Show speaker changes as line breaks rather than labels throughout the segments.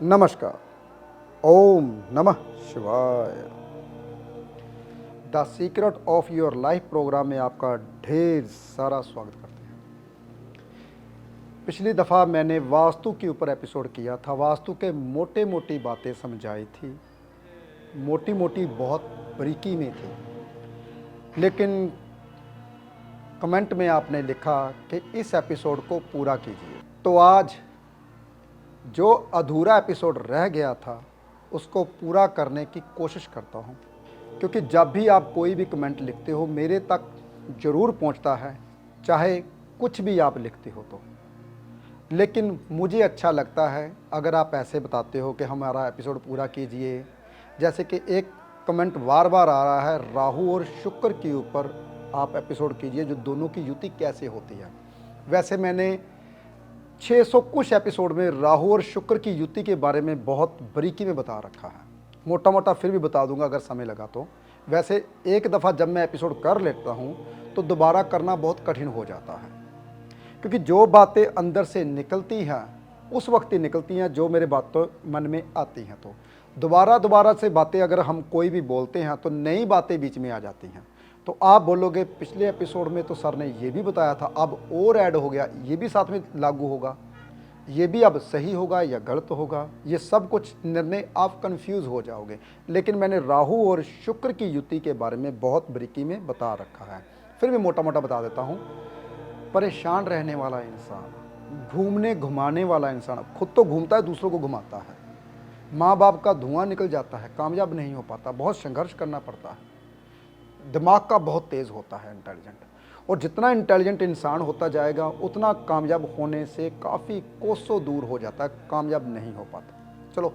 नमस्कार। ओम नमः शिवाय। The secret of your life program में आपका ढेर सारा स्वागत करते हैं। पिछली दफ़ा मैंने वास्तु के ऊपर एपिसोड किया था। वास्तु के मोटे मोटी बातें समझाई थी, मोटी मोटी बहुत बारीकी में थी, लेकिन कमेंट में आपने लिखा कि इस एपिसोड को पूरा कीजिए। तो आज जो अधूरा एपिसोड रह गया था उसको पूरा करने की कोशिश करता हूँ, क्योंकि जब भी आप कोई भी कमेंट लिखते हो मेरे तक ज़रूर पहुँचता है, चाहे कुछ भी आप लिखते हो तो। लेकिन मुझे अच्छा लगता है अगर आप ऐसे बताते हो कि हमारा एपिसोड पूरा कीजिए। जैसे कि एक कमेंट बार बार आ रहा है, राहु और शुक्र के ऊपर आप एपिसोड कीजिए, जो दोनों की युति कैसे होती है। वैसे मैंने 600 कुछ एपिसोड में राहु और शुक्र की युति के बारे में बहुत बारीकी में बता रखा है। मोटा मोटा फिर भी बता दूंगा अगर समय लगा तो। वैसे एक दफ़ा जब मैं एपिसोड कर लेता हूं तो दोबारा करना बहुत कठिन हो जाता है, क्योंकि जो बातें अंदर से निकलती हैं उस वक्त ही निकलती हैं जो मेरे बातों मन में आती हैं। तो दोबारा दोबारा से बातें अगर हम कोई भी बोलते हैं तो नई बातें बीच में आ जाती हैं। तो आप बोलोगे पिछले एपिसोड में तो सर ने ये भी बताया था, अब और ऐड हो गया, ये भी साथ में लागू होगा, ये भी अब सही होगा या गलत होगा, ये सब कुछ निर्णय आप कंफ्यूज हो जाओगे। लेकिन मैंने राहु और शुक्र की युति के बारे में बहुत बारीकी में बता रखा है। फिर भी मोटा मोटा बता देता हूँ। परेशान रहने वाला इंसान, घूमने घुमाने वाला इंसान, खुद तो घूमता है दूसरों को घुमाता है, माँ बाप का धुआं निकल जाता है, कामयाब नहीं हो पाता, बहुत संघर्ष करना पड़ता है, दिमाग का बहुत तेज़ होता है, इंटेलिजेंट। और जितना इंटेलिजेंट इंसान होता जाएगा उतना कामयाब होने से काफ़ी कोसों दूर हो जाता है, कामयाब नहीं हो पाता। चलो,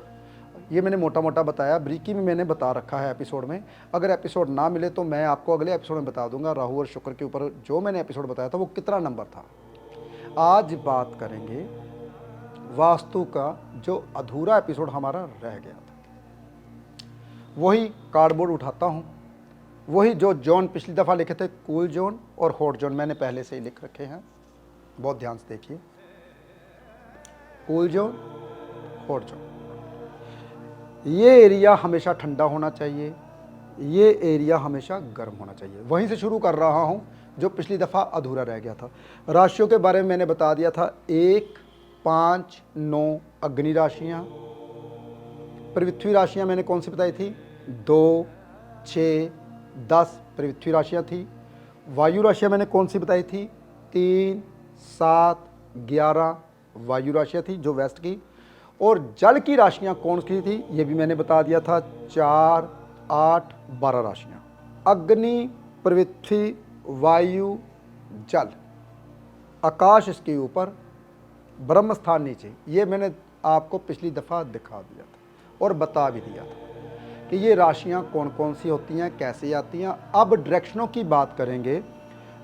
ये मैंने मोटा मोटा बताया, बारीकी में मैंने बता रखा है एपिसोड में। अगर एपिसोड ना मिले तो मैं आपको अगले एपिसोड में बता दूंगा राहु और शुक्र के ऊपर जो मैंने एपिसोड बताया था वो कितना नंबर था। आज बात करेंगे वास्तु का जो अधूरा एपिसोड हमारा रह गया था। वही कार्डबोर्ड उठाता हूँ, वही जो जोन पिछली दफ़ा लिखे थे, कूल जोन और हॉट जोन मैंने पहले से ही लिख रखे हैं, बहुत ध्यान से देखिए। कूल जोन, हॉट जोन, ये एरिया हमेशा ठंडा होना चाहिए, ये एरिया हमेशा गर्म होना चाहिए। वहीं से शुरू कर रहा हूँ जो पिछली दफ़ा अधूरा रह गया था। राशियों के बारे में मैंने बता दिया था, 1, 5, 9 अग्नि राशियाँ। पृथ्वी राशियाँ मैंने कौन सी बताई थी? 2, 6, 10 पृथ्वी राशियाँ थी। वायु राशियाँ मैंने कौन सी बताई थी? 3, 7, 11 वायु राशियाँ थी जो वेस्ट की। और जल की राशियाँ कौन सी थी ये भी मैंने बता दिया था, 4, 8, 12 राशियाँ। अग्नि, पृथ्वी, वायु, जल, आकाश इसके ऊपर, ब्रह्म स्थान नीचे, ये मैंने आपको पिछली दफ़ा दिखा दिया था और बता भी दिया था कि ये राशियाँ कौन कौन सी होती हैं, कैसे आती हैं। अब डायरेक्शनों की बात करेंगे।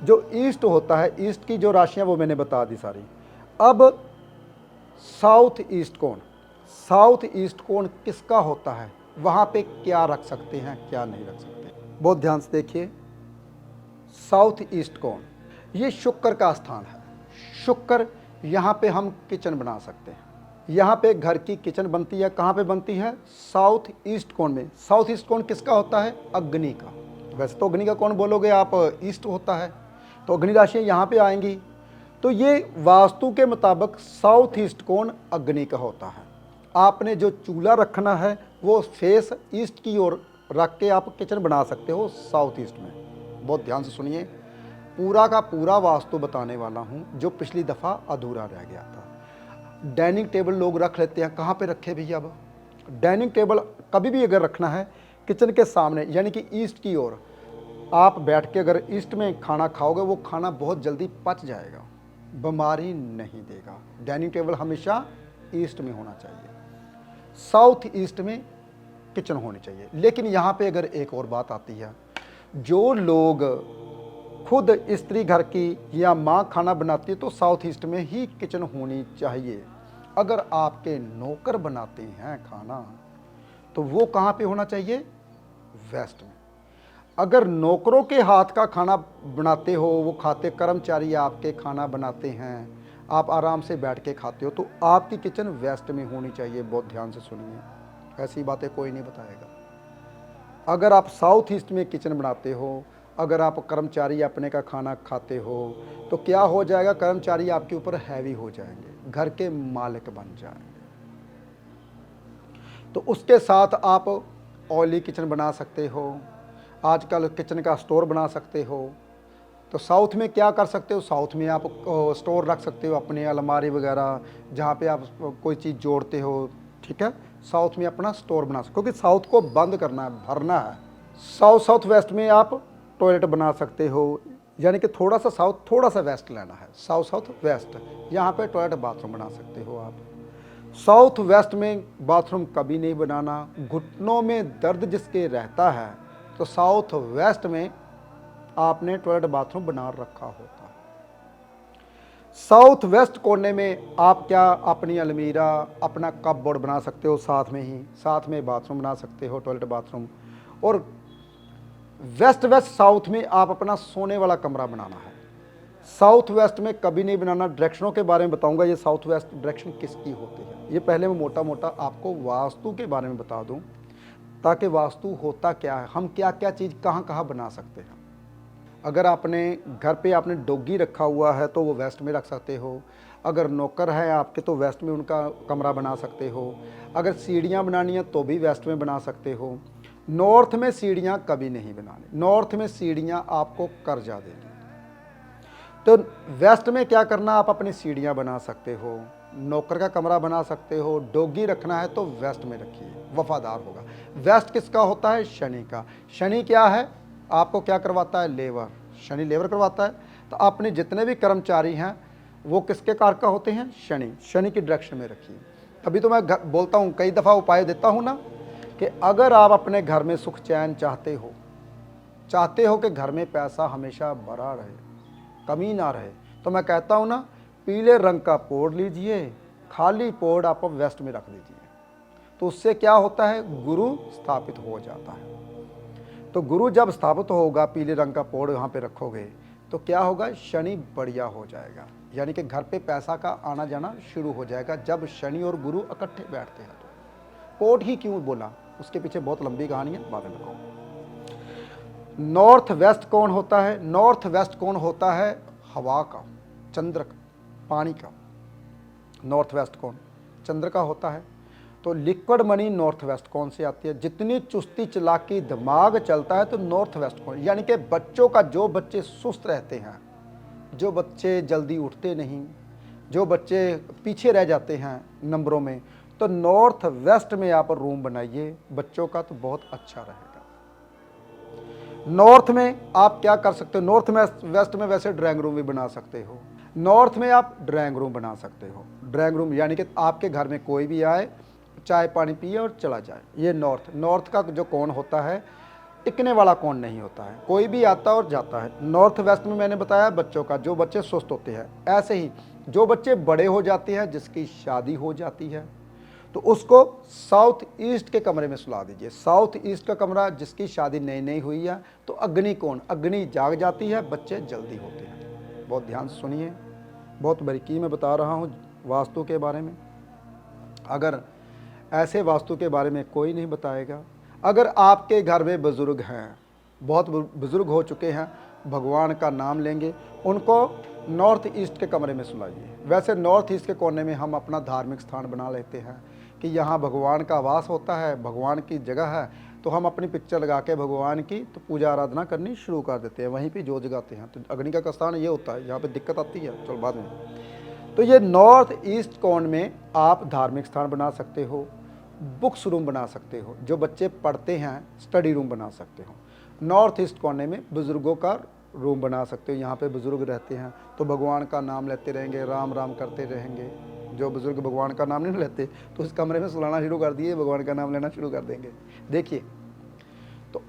जो ईस्ट होता है, ईस्ट की जो राशियाँ वो मैंने बता दी सारी। अब साउथ ईस्ट कोण, साउथ ईस्ट कोण किसका होता है, वहाँ पे क्या रख सकते हैं, क्या नहीं रख सकते, बहुत ध्यान से देखिए। साउथ ईस्ट कोण ये शुक्र का स्थान है। शुक्र, यहाँ पे हम किचन बना सकते हैं, यहाँ पे घर की किचन बनती है। कहाँ पे बनती है? साउथ ईस्ट कोण में। साउथ ईस्ट कोण किसका होता है? अग्नि का। वैसे तो अग्नि का कौन बोलोगे आप, ईस्ट होता है, तो अग्नि राशियाँ यहाँ पे आएंगी। तो ये वास्तु के मुताबिक साउथ ईस्ट कोण अग्नि का होता है। आपने जो चूल्हा रखना है वो फेस ईस्ट की ओर रख के आप किचन बना सकते हो साउथ ईस्ट में। बहुत ध्यान से सुनिए, पूरा का पूरा वास्तु बताने वाला हूँ जो पिछली दफ़ा अधूरा रह गया था। डाइनिंग टेबल लोग रख लेते हैं, कहाँ पे रखे भैया? अब डाइनिंग टेबल कभी भी अगर रखना है किचन के सामने, यानी कि ईस्ट की ओर, आप बैठ के अगर ईस्ट में खाना खाओगे वो खाना बहुत जल्दी पच जाएगा, बीमारी नहीं देगा। डाइनिंग टेबल हमेशा ईस्ट में होना चाहिए, साउथ ईस्ट में किचन होनी चाहिए। लेकिन यहाँ पे अगर एक और बात आती है, जो लोग खुद स्त्री घर की या माँ खाना बनाती है तो साउथ ईस्ट में ही किचन होनी चाहिए। अगर आपके नौकर बनाते हैं खाना तो वो कहाँ पे होना चाहिए? वेस्ट में। अगर नौकरों के हाथ का खाना बनाते हो, वो खाते, कर्मचारी आपके खाना बनाते हैं, आप आराम से बैठ के खाते हो, तो आपकी किचन वेस्ट में होनी चाहिए। बहुत ध्यान से सुनिए, ऐसी बातें कोई नहीं बताएगा। अगर आप साउथ ईस्ट में किचन बनाते हो, अगर आप कर्मचारी अपने का खाना खाते हो, तो क्या हो जाएगा, कर्मचारी आपके ऊपर हैवी हो जाएंगे, घर के मालिक बन जाएंगे। तो उसके साथ आप ऑयली किचन बना सकते हो, आजकल किचन का स्टोर बना सकते हो। तो साउथ में क्या कर सकते हो, साउथ में आप स्टोर रख सकते हो, अपनी अलमारी वगैरह जहाँ पे आप कोई चीज़ जोड़ते हो, ठीक है। साउथ में अपना स्टोर बना सकते हो, क्योंकि साउथ को बंद करना है, भरना है। साउथ वेस्ट में आप टॉयलेट बना सकते हो, यानी कि थोड़ा सा साउथ थोड़ा सा वेस्ट लेना है, साउथ वेस्ट, यहाँ पे टॉयलेट बाथरूम बना सकते हो आप। साउथ वेस्ट में बाथरूम कभी नहीं बनाना। घुटनों में दर्द जिसके रहता है, तो साउथ वेस्ट में आपने टॉयलेट बाथरूम बना रखा होता है। साउथ वेस्ट कोने में आप क्या अपनी अलमीरा, अपना कपबोर्ड बना सकते हो, साथ में बाथरूम बना सकते हो, टॉयलेट बाथरूम। और वेस्ट साउथ में आप अपना सोने वाला कमरा बनाना है। साउथ वेस्ट में कभी नहीं बनाना। डायरेक्शनों के बारे में बताऊंगा, ये साउथ वेस्ट डायरेक्शन किसकी होती है। ये पहले मैं मोटा मोटा आपको वास्तु के बारे में बता दूं, ताकि वास्तु होता क्या है, हम क्या क्या चीज़ कहाँ कहाँ बना सकते हैं। अगर आपने घर पे आपने डॉगी रखा हुआ है तो वो वेस्ट में रख सकते हो। अगर नौकर है आपके तो वेस्ट में उनका कमरा बना सकते हो। अगर सीढ़ियाँ बनानी है तो भी वेस्ट में बना सकते हो। नॉर्थ में सीढ़ियाँ कभी नहीं बनानी, नॉर्थ में सीढ़ियाँ आपको कर्जा देगी। तो वेस्ट में क्या करना, आप अपनी सीढ़ियाँ बना सकते हो, नौकर का कमरा बना सकते हो। डॉगी रखना है तो वेस्ट में रखिए, वफादार होगा। वेस्ट किसका होता है, शनि का। शनि क्या है, आपको क्या करवाता है, लेबर। शनि लेबर करवाता है। तो अपने जितने भी कर्मचारी हैं वो किसके कारक का होते हैं, शनि। शनि की डायरेक्शन में रखिए। अभी तो मैं बोलता हूँ, कई दफ़ा उपाय देता हूँ ना, कि अगर आप अपने घर में सुख चैन चाहते हो कि घर में पैसा हमेशा भरा रहे, कमी ना रहे, तो मैं कहता हूँ ना, पीले रंग का पोर्ड लीजिए, खाली पोर्ड आप वेस्ट में रख दीजिए। तो उससे क्या होता है, गुरु स्थापित हो जाता है। तो गुरु जब स्थापित होगा, पीले रंग का पोर्ड यहाँ पे रखोगे, तो क्या होगा, शनि बढ़िया हो जाएगा, यानी कि घर पे पैसा का आना जाना शुरू हो जाएगा जब शनि और गुरु इकट्ठे बैठते हैं। तो पोर्ट ही क्यों बोला, उसके पीछे बहुत लंबी कहानी है, बाद में बताऊँ। नॉर्थ वेस्ट कौन होता है, नॉर्थ वेस्ट कौन होता है, हवा का, चंद्र का, पानी का। नॉर्थ वेस्ट कौन, चंद्र का होता है। तो लिक्विड मनी नॉर्थ वेस्ट कौन से आती है, जितनी चुस्ती चलाकी दिमाग चलता है तो नॉर्थ वेस्ट कौन, यानी कि बच्चों का, जो बच्चे सुस्त रहते हैं, जो बच्चे जल्दी उठते नहीं, जो बच्चे पीछे रह जाते हैं नंबरों में, तो नॉर्थ वेस्ट में आप रूम बनाइए, बच्चों का तो बहुत अच्छा रहेगा। नॉर्थ में आप क्या कर सकते हो, नॉर्थ वेस्ट में वैसे ड्राइंग रूम भी बना सकते हो। नॉर्थ में आप ड्राइंग रूम बना सकते हो। ड्राइंग रूम यानी कि आपके घर में कोई भी आए, चाय पानी पिए और चला जाए। ये नॉर्थ का जो कोण होता है, टिकने वाला कोण नहीं होता है, कोई भी आता और जाता है। नॉर्थ वेस्ट में मैंने बताया बच्चों का, जो बच्चे सुस्त होते हैं। ऐसे ही जो बच्चे बड़े हो जाते हैं, जिसकी शादी हो जाती है, तो उसको साउथ ईस्ट के कमरे में सुला दीजिए। साउथ ईस्ट का कमरा, जिसकी शादी नई नई हुई है, तो अग्नि कोण, अग्नि जाग जाती है, बच्चे जल्दी होते हैं। बहुत ध्यान से सुनिए, बहुत बारीकी में बता रहा हूँ वास्तु के बारे में। अगर ऐसे वास्तु के बारे में कोई नहीं बताएगा। अगर आपके घर में बुज़ुर्ग हैं, बहुत बुज़ुर्ग हो चुके हैं, भगवान का नाम लेंगे, उनको नॉर्थ ईस्ट के कमरे में सुलाइए। वैसे नॉर्थ ईस्ट के कोने में हम अपना धार्मिक स्थान बना लेते हैं कि यहाँ भगवान का वास होता है, भगवान की जगह है, तो हम अपनी पिक्चर लगा के भगवान की तो पूजा आराधना करनी शुरू कर देते हैं, वहीं पे जोत जगाते हैं। तो अग्नि का स्थान ये होता है, यहाँ पे दिक्कत आती है, चलो बाद में। तो ये नॉर्थ ईस्ट कोण में आप धार्मिक स्थान बना सकते हो, बुक्स रूम बना सकते हो, जो बच्चे पढ़ते हैं स्टडी रूम बना सकते हो। नॉर्थ ईस्ट कोने में बुज़ुर्गों का रूम बना सकते हो, यहाँ पे बुज़ुर्ग रहते हैं तो भगवान का नाम लेते रहेंगे, राम राम करते रहेंगे। जो बुज़ुर्ग भगवान का नाम नहीं लेते तो उस कमरे में सुलाना शुरू कर दिए, भगवान का नाम लेना शुरू कर देंगे। देखिए, तो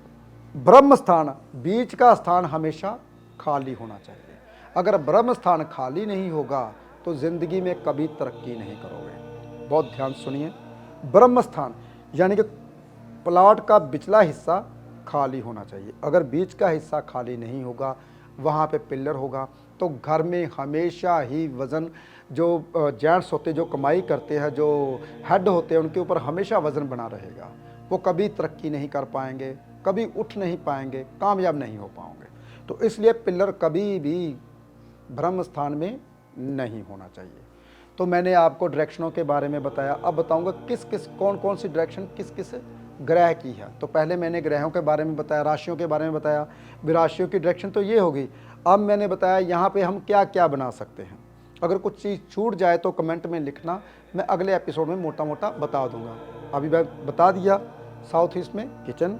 ब्रह्म स्थान, बीच का स्थान हमेशा खाली होना चाहिए। अगर ब्रह्म स्थान खाली नहीं होगा तो ज़िंदगी में कभी तरक्की नहीं करोगे। बहुत ध्यान सुनिए, ब्रह्म स्थान यानी कि प्लॉट का पिछला हिस्सा खाली होना चाहिए। अगर बीच का हिस्सा खाली नहीं होगा, वहाँ पे पिलर होगा, तो घर में हमेशा ही वज़न, जो जेंट्स होते हैं जो कमाई करते हैं, जो हेड होते हैं, उनके ऊपर हमेशा वज़न बना रहेगा। वो कभी तरक्की नहीं कर पाएंगे, कभी उठ नहीं पाएंगे, कामयाब नहीं हो पाएंगे। तो इसलिए पिलर कभी भी ब्रह्म स्थान में नहीं होना चाहिए। तो मैंने आपको डायरेक्शनों के बारे में बताया। अब बताऊंगा किस किस कौन कौन सी डायरेक्शन किस किस ग्रह की है। तो पहले मैंने ग्रहों के बारे में बताया, राशियों के बारे में बताया, राशियों की डायरेक्शन तो ये होगी। अब मैंने बताया यहाँ पे हम क्या क्या बना सकते हैं। अगर कुछ चीज़ छूट जाए तो कमेंट में लिखना, मैं अगले एपिसोड में मोटा मोटा बता दूंगा। अभी मैं बता दिया, साउथ ईस्ट में किचन,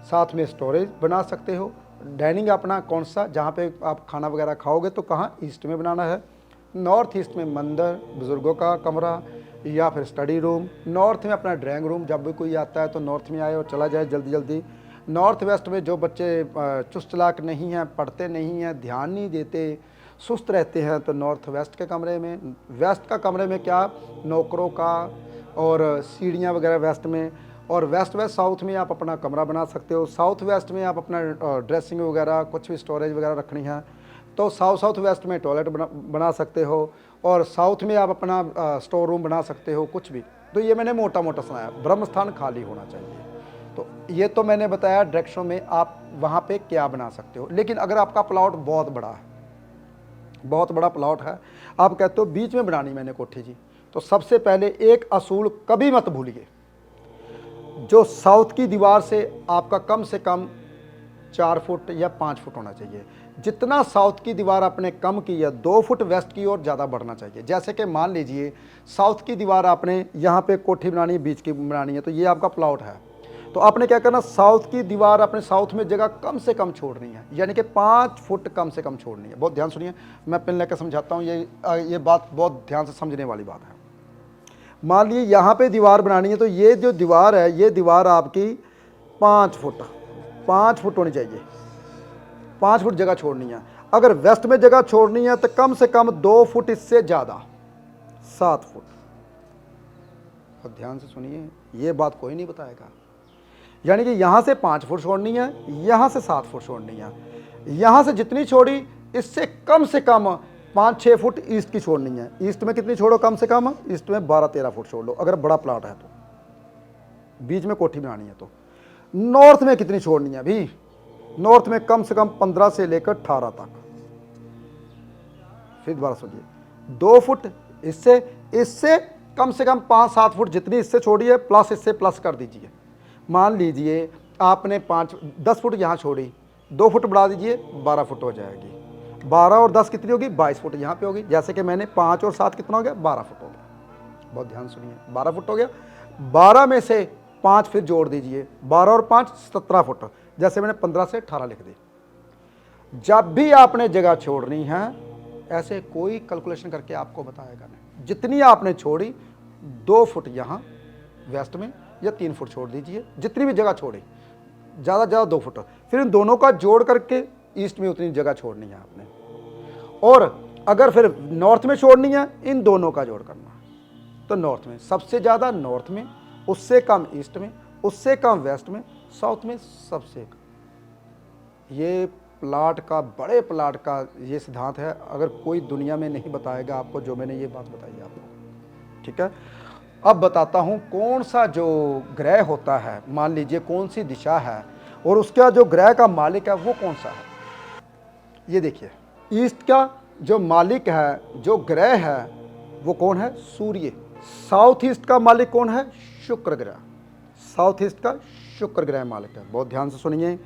साथ में स्टोरेज बना सकते हो। डाइनिंग अपना कौन सा, जहाँ पे आप खाना वगैरह खाओगे तो कहाँ, ईस्ट में बनाना है। नॉर्थ ईस्ट में मंदिर, बुज़ुर्गों का कमरा या फिर स्टडी रूम। नॉर्थ में अपना ड्राइंग रूम, जब भी कोई आता है तो नॉर्थ में आए और चला जाए जल्दी जल्दी। नॉर्थ वेस्ट में जो बच्चे चुस्त चालाक नहीं हैं, पढ़ते नहीं हैं, ध्यान नहीं देते, सुस्त रहते हैं, तो नॉर्थ वेस्ट के कमरे में। वेस्ट का कमरे में क्या, नौकरों का और सीढ़ियाँ वगैरह वेस्ट में। और वेस्ट वेस्ट साउथ में आप अपना कमरा बना सकते हो। साउथ वेस्ट में आप अपना ड्रेसिंग वगैरह, कुछ भी स्टोरेज वगैरह रखनी है तो साउथ वेस्ट में टॉयलेट बना सकते हो। और साउथ में आप अपना स्टोर रूम बना सकते हो, कुछ भी। तो ये मैंने मोटा मोटा सुनाया। ब्रह्म स्थान खाली होना चाहिए। तो ये तो मैंने बताया डायरेक्शन में आप वहाँ पे क्या बना सकते हो। लेकिन अगर आपका प्लॉट बहुत बड़ा है, बहुत बड़ा प्लॉट है, आप कहते हो बीच में बनानी मैंने कोठी जी, तो सबसे पहले एक असूल कभी मत भूलिए, जो साउथ की दीवार से आपका कम से कम 4 फुट या 5 फुट होना चाहिए। जितना साउथ की दीवार आपने कम की है, 2 फुट वेस्ट की ओर ज़्यादा बढ़ना चाहिए। जैसे कि मान लीजिए साउथ की दीवार आपने यहाँ पे कोठी बनानी है, बीच की बनानी है, तो ये आपका प्लॉट है। तो आपने क्या करना, साउथ की दीवार अपने साउथ में जगह कम से कम छोड़नी है, यानी कि 5 फुट कम से कम छोड़नी है। बहुत ध्यान सुनिए, मैं पेन लेकर समझाता हूँ, ये बात बहुत ध्यान से समझने वाली बात है। मान लीजिए यहाँ पे दीवार बनानी है, तो ये जो दीवार है, ये दीवार आपकी 5 फुट होनी चाहिए। 5 फुट जगह छोड़नी है। अगर वेस्ट में जगह छोड़नी है तो कम से कम 2 फुट, इससे ज़्यादा 7 फुट। और ध्यान से सुनिए, ये बात कोई नहीं बताएगा। यानी कि यहाँ से 5 फुट छोड़नी है, यहाँ से 7 फुट छोड़नी है। यहाँ से जितनी छोड़ी, इससे कम से कम 5-6 फुट ईस्ट की छोड़नी है। ईस्ट में कितनी छोड़ो, कम से कम ईस्ट में 12-13 फुट छोड़ लो, अगर बड़ा प्लाट है तो, बीच में कोठी बनानी है तो। नॉर्थ में कितनी छोड़नी है भी, नॉर्थ में कम से कम 15 से लेकर 18 तक। फिर दोबारा सुनिए, 2 फुट इससे कम से कम 5-7 फुट जितनी इससे छोड़ी है, प्लस इससे प्लस कर दीजिए। मान लीजिए आपने 10 फुट यहाँ छोड़ी, 2 फुट बढ़ा दीजिए, 12 फुट हो जाएगी। 12 और 10 कितनी होगी, 22 फुट यहाँ पे होगी। जैसे कि मैंने 5 और 7 कितना हो गया, 12 फुट हो गया। बहुत ध्यान सुनिए, 12 फुट हो गया। 12 में से 5 फिर जोड़ दीजिए, 12 और 5 17 फुट। जैसे मैंने 15 से 18 लिख दी। जब भी आपने जगह छोड़नी है, ऐसे कोई कैलकुलेशन करके आपको बताएगा नहीं। जितनी आपने छोड़ी, 2 फुट यहाँ वेस्ट में या 3 फुट छोड़ दीजिए, जितनी भी जगह छोड़ी, ज़्यादा ज़्यादा 2 फुट। फिर इन दोनों का जोड़ करके ईस्ट में उतनी जगह छोड़नी है आपने। और अगर फिर नॉर्थ में छोड़नी है, इन दोनों का जोड़ करना। तो नॉर्थ में सबसे ज़्यादा, नॉर्थ में उससे कम ईस्ट में, उससे कम वेस्ट में, साउथ में सबसे कम। ये प्लाट का, बड़े प्लाट का ये सिद्धांत है। अगर कोई दुनिया में नहीं बताएगा आपको जो मैंने ये बात बताई आपको, ठीक है। अब बताता हूँ कौन सा जो ग्रह होता है, मान लीजिए कौन सी दिशा है और उसका जो ग्रह का मालिक है वो कौन सा है। ये देखिए, ईस्ट का जो मालिक है, जो ग्रह है, वो कौन है, सूर्य। साउथ ईस्ट का मालिक कौन है, शुक्र ग्रह। साउथ ईस्ट का शुक्र ग्रह मालिक है। बहुत ध्यान से सुनिए,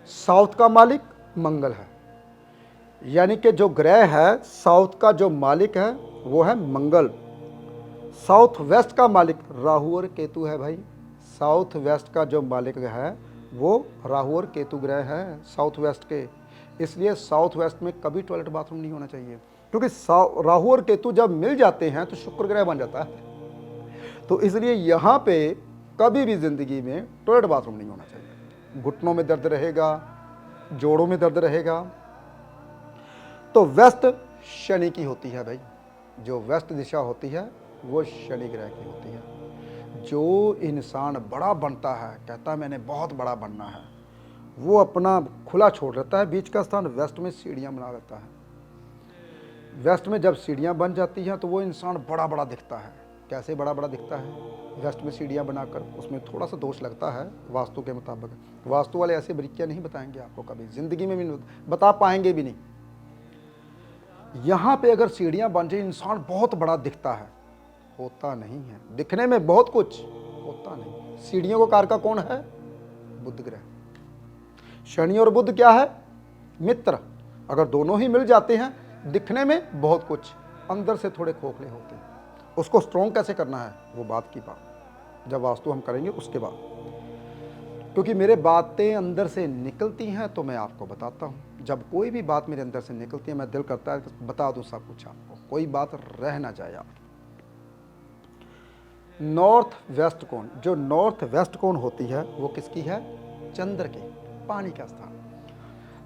साउथ का मालिक मंगल है। यानी कि जो ग्रह है, साउथ का जो मालिक है वो है मंगल। साउथ वेस्ट का मालिक राहु और केतु है भाई। साउथ वेस्ट का जो मालिक है वो राहु और केतु ग्रह है साउथ वेस्ट के। इसलिए साउथ वेस्ट में कभी टॉयलेट बाथरूम नहीं होना चाहिए, क्योंकि राहु और केतु जब मिल जाते हैं तो शुक्र ग्रह बन जाता है। तो इसलिए यहाँ पे कभी भी ज़िंदगी में टॉयलेट बाथरूम नहीं होना चाहिए। घुटनों में दर्द रहेगा, जोड़ों में दर्द रहेगा। तो वेस्ट शनि की होती है भाई। जो वेस्ट दिशा होती है वो शनि ग्रह की होती है। जो इंसान बड़ा बनता है, कहता है मैंने बहुत बड़ा बनना है, वो अपना खुला छोड़ देता है। बीच का स्थान वेस्ट में सीढ़ियाँ बना लेता है। वेस्ट में जब सीढ़ियाँ बन जाती हैं तो वो इंसान बड़ा बड़ा दिखता है। कैसे बड़ा बड़ा दिखता है? वेस्ट में सीढ़ियाँ बनाकर उसमें थोड़ा सा दोष लगता है वास्तु के मुताबिक। वास्तु वाले ऐसे बारीकियाँ नहीं बताएंगे आपको, कभी ज़िंदगी में भी नहीं बता पाएंगे भी नहीं। यहाँ पे अगर सीढ़ियाँ बन जाए इंसान बहुत बड़ा दिखता है, होता नहीं है। दिखने में बहुत कुछ, होता नहीं। सीढ़ियों को कारका कौन है? बुध ग्रह। शनि और बुध क्या है? मित्र। अगर दोनों ही मिल जाते हैं, दिखने में बहुत कुछ, अंदर से थोड़े खोखले होते हैं। उसको स्ट्रॉन्ग कैसे करना है, वो बात की बात जब वास्तु हम करेंगे उसके बाद, क्योंकि मेरे बातें अंदर से निकलती हैं तो मैं आपको बताता हूँ। जब कोई भी बात मेरे अंदर से निकलती है, मैं दिल करता है तो बता दूँ सब कुछ आपको, कोई बात रह ना जाए आप। नॉर्थ वेस्ट कोण, जो नॉर्थ वेस्ट कोण होती है वो किसकी है? चंद्र की, पानी का स्थान।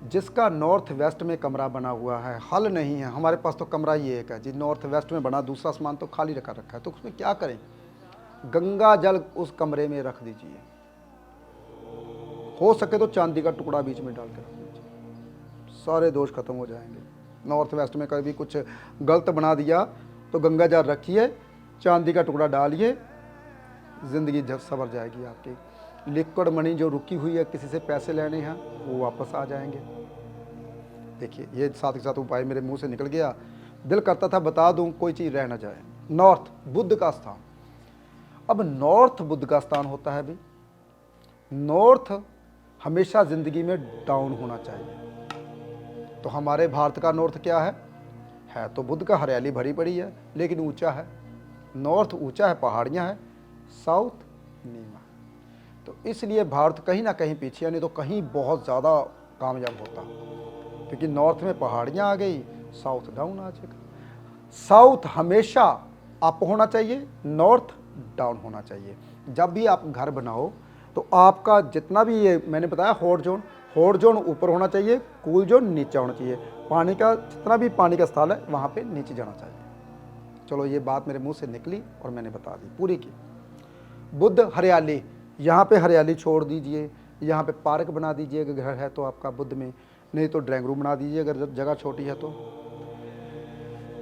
जिसका नॉर्थ वेस्ट में कमरा बना हुआ है, हल नहीं है, हमारे पास तो कमरा ही एक है जी, नॉर्थ वेस्ट में बना, दूसरा आसमान तो खाली रखा है, तो उसमें क्या करें? गंगा जल उस कमरे में रख दीजिए, हो सके तो चांदी का टुकड़ा बीच में डाल के रख दीजिए, सारे दोष खत्म हो जाएंगे। नॉर्थ वेस्ट में कभी कुछ गलत बना दिया तो गंगा जल रखिए, चांदी का टुकड़ा डालिए, ज़िंदगी जब संवर जाएगी आपकी। लिक्विड मनी जो रुकी हुई है, किसी से पैसे लेने हैं, वो वापस आ जाएंगे। देखिए, ये साथ ही साथ उपाय मेरे मुंह से निकल गया, दिल करता था बता दूं, कोई चीज़ रह ना जाए। नॉर्थ बुध का स्थान। अब नॉर्थ बुध का स्थान होता है भी, नॉर्थ हमेशा ज़िंदगी में डाउन होना चाहिए। तो हमारे भारत का नॉर्थ क्या है तो बुध का, हरियाली भरी पड़ी है लेकिन ऊंचा है। नॉर्थ ऊंचा है, पहाड़ियाँ हैं, साउथ नीवा। तो इसलिए भारत कहीं ना कहीं पीछे, नहीं तो कहीं बहुत ज़्यादा कामयाब होता, क्योंकि नॉर्थ में पहाड़ियाँ आ गई, साउथ डाउन आ जाएगा। साउथ हमेशा अप होना चाहिए, नॉर्थ डाउन होना चाहिए। जब भी आप घर बनाओ तो आपका जितना भी, ये मैंने बताया हॉट जोन ऊपर होना चाहिए, कूल जोन नीचे होना चाहिए। पानी का जितना भी पानी का स्थल है वहाँ पे नीचे जाना चाहिए। चलो, ये बात मेरे मुंह से निकली और मैंने बता दी पूरी की। बुध हरियाली, यहाँ पे हरियाली छोड़ दीजिए, यहाँ पे पार्क बना दीजिए अगर घर है तो आपका बुध में, नहीं तो ड्राइंग रूम बना दीजिए अगर जगह छोटी है तो।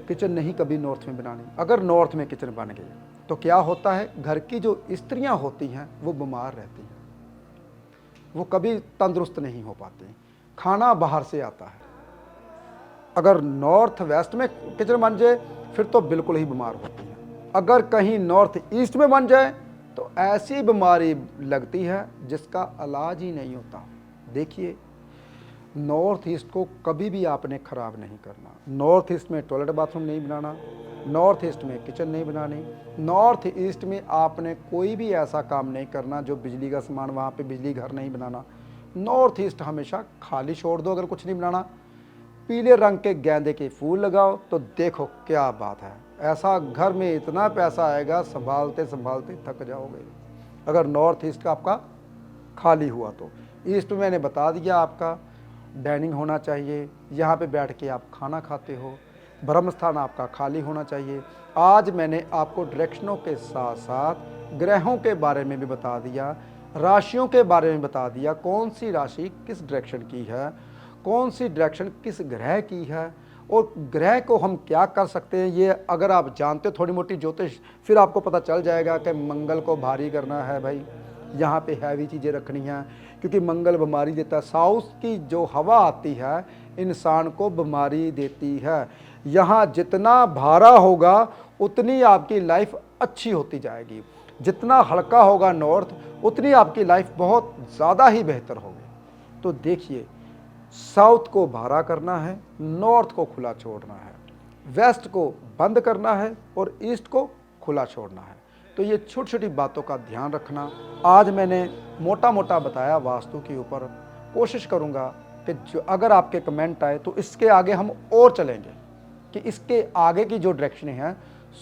किचन नहीं कभी नॉर्थ में बनानी। अगर नॉर्थ में किचन बन गई तो क्या होता है, घर की जो स्त्रियां होती हैं वो बीमार रहती हैं, वो कभी तंदुरुस्त नहीं हो पाती, खाना बाहर से आता है। अगर नॉर्थ वेस्ट में किचन बन जाए फिर तो बिल्कुल ही बीमार होती है। अगर कहीं नॉर्थ ईस्ट में बन जाए तो ऐसी बीमारी लगती है जिसका इलाज ही नहीं होता। देखिए, नॉर्थ ईस्ट को कभी भी आपने ख़राब नहीं करना। नॉर्थ ईस्ट में टॉयलेट बाथरूम नहीं बनाना, नॉर्थ ईस्ट में किचन नहीं बनानी, नॉर्थ ईस्ट में आपने कोई भी ऐसा काम नहीं करना जो बिजली का सामान, वहाँ पे बिजली घर नहीं बनाना। नॉर्थ ईस्ट हमेशा खाली छोड़ दो अगर कुछ नहीं बनाना। पीले रंग के गेंदे के फूल लगाओ तो देखो क्या बात है, ऐसा घर में इतना पैसा आएगा, संभालते संभालते थक जाओगे अगर नॉर्थ ईस्ट का आपका खाली हुआ तो। ईस्ट में मैंने बता दिया, आपका डाइनिंग होना चाहिए, यहाँ पे बैठ के आप खाना खाते हो। ब्रह्म स्थान आपका खाली होना चाहिए। आज मैंने आपको डायरेक्शनों के साथ साथ ग्रहों के बारे में भी बता दिया, राशियों के बारे में बता दिया, कौन सी राशि किस डायरेक्शन की है, कौन सी डायरेक्शन किस ग्रह की है, और ग्रह को हम क्या कर सकते हैं। ये अगर आप जानते हो थोड़ी मोटी ज्योतिष, फिर आपको पता चल जाएगा कि मंगल को भारी करना है भाई, यहाँ पे हैवी चीज़ें रखनी हैं, क्योंकि मंगल बीमारी देता है। साउथ की जो हवा आती है इंसान को बीमारी देती है। यहाँ जितना भारा होगा उतनी आपकी लाइफ अच्छी होती जाएगी, जितना हल्का होगा नॉर्थ उतनी आपकी लाइफ बहुत ज़्यादा ही बेहतर होगी। तो देखिए, साउथ को भारा करना है, नॉर्थ को खुला छोड़ना है, वेस्ट को बंद करना है और ईस्ट को खुला छोड़ना है। तो ये छोटी छोटी बातों का ध्यान रखना। आज मैंने मोटा मोटा बताया वास्तु के ऊपर। कोशिश करूँगा कि जो अगर आपके कमेंट आए तो इसके आगे हम और चलेंगे कि इसके आगे की जो डायरेक्शन है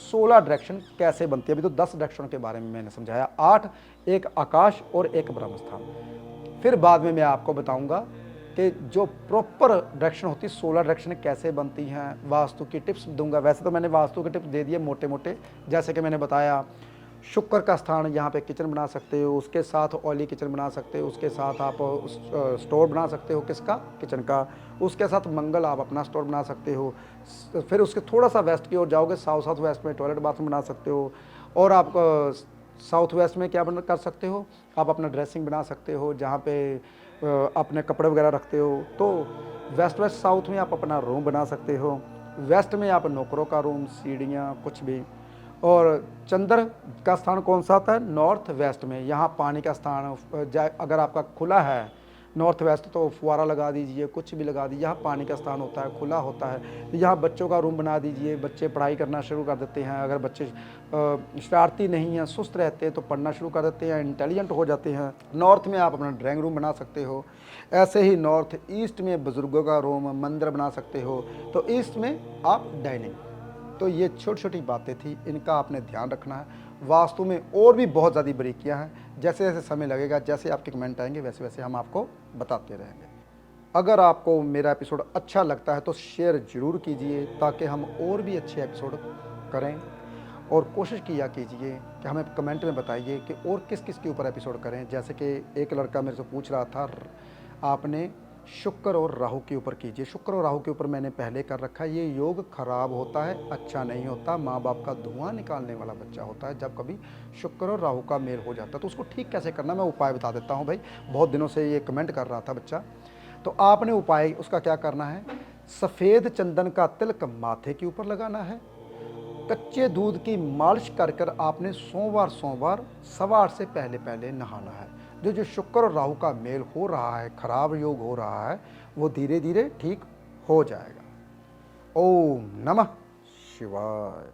16 डायरेक्शन कैसे बनती है। अभी तो 10 डायरेक्शन के बारे में मैंने समझाया, 8, एक आकाश और एक ब्रह्म स्थान। फिर बाद में मैं आपको बताऊंगा कि जो प्रॉपर डायरेक्शन होती है 16 डायरेक्शन कैसे बनती हैं, वास्तु की टिप्स दूंगा। वैसे तो मैंने वास्तु के टिप्स दे दिए मोटे मोटे, जैसे कि मैंने बताया शुक्र का स्थान यहाँ पे किचन बना सकते हो, उसके साथ ऑयली किचन बना सकते हो, उसके साथ आप स्टोर बना सकते हो, किसका, किचन का। उसके साथ मंगल आप अपना स्टोर बना सकते हो। फिर उसके थोड़ा सा वेस्ट की ओर जाओगे, साउथ वेस्ट में टॉयलेट बाथरूम बना सकते हो। और आप साउथ वेस्ट में क्या कर सकते हो, आप अपना ड्रेसिंग बना सकते हो, जहाँ पे अपने कपड़े वगैरह रखते हो। तो वेस्ट वेस्ट साउथ में आप अपना रूम बना सकते हो। वेस्ट में आप नौकरों का रूम, सीढ़ियाँ, कुछ भी। और चंद्र का स्थान कौन सा आता है, नॉर्थ वेस्ट में। यहाँ पानी का स्थान, अगर आपका खुला है नॉर्थ वेस्ट तो फुवारा लगा दीजिए, कुछ भी लगा दीजिए। यहाँ पानी का स्थान होता है, खुला होता है। यहाँ बच्चों का रूम बना दीजिए, बच्चे पढ़ाई करना शुरू कर देते हैं। अगर बच्चे शरारती नहीं हैं, सुस्त रहते हैं, तो पढ़ना शुरू कर देते हैं, इंटेलिजेंट हो जाते हैं। नॉर्थ में आप अपना ड्राइंग रूम बना सकते हो। ऐसे ही नॉर्थ ईस्ट में बुजुर्गों का रूम, मंदिर बना सकते हो। तो ईस्ट में आप डाइनिंग। तो ये छोटी छोटी बातें थी, इनका आपने ध्यान रखना है। वास्तु में और भी बहुत ज़्यादा बारीकियाँ हैं। जैसे जैसे समय लगेगा, जैसे आपके कमेंट आएंगे, वैसे वैसे हम आपको बताते रहेंगे। अगर आपको मेरा एपिसोड अच्छा लगता है तो शेयर ज़रूर कीजिए, ताकि हम और भी अच्छे एपिसोड करें। और कोशिश किया कीजिए कि हमें कमेंट में बताइए कि और किस किस के ऊपर एपिसोड करें। जैसे कि एक लड़का मेरे से पूछ रहा था, आपने शुक्र और राहु के ऊपर कीजिए। शुक्र और राहु के ऊपर मैंने पहले कर रखा है। ये योग खराब होता है, अच्छा नहीं होता, माँ बाप का धुआं निकालने वाला बच्चा होता है जब कभी शुक्र और राहु का मेल हो जाता है। तो उसको ठीक कैसे करना, मैं उपाय बता देता हूँ भाई। बहुत दिनों से ये कमेंट कर रहा था बच्चा। तो आपने उपाय उसका क्या करना है, सफ़ेद चंदन का तिलक माथे के ऊपर लगाना है। कच्चे दूध की मालिश कर कर आपने सोमवार सोमवार 8:15 से पहले पहले नहाना है। जो जो शुक्र और राहु का मेल हो रहा है, खराब योग हो रहा है, वो धीरे धीरे ठीक हो जाएगा। ओम नमः शिवाय।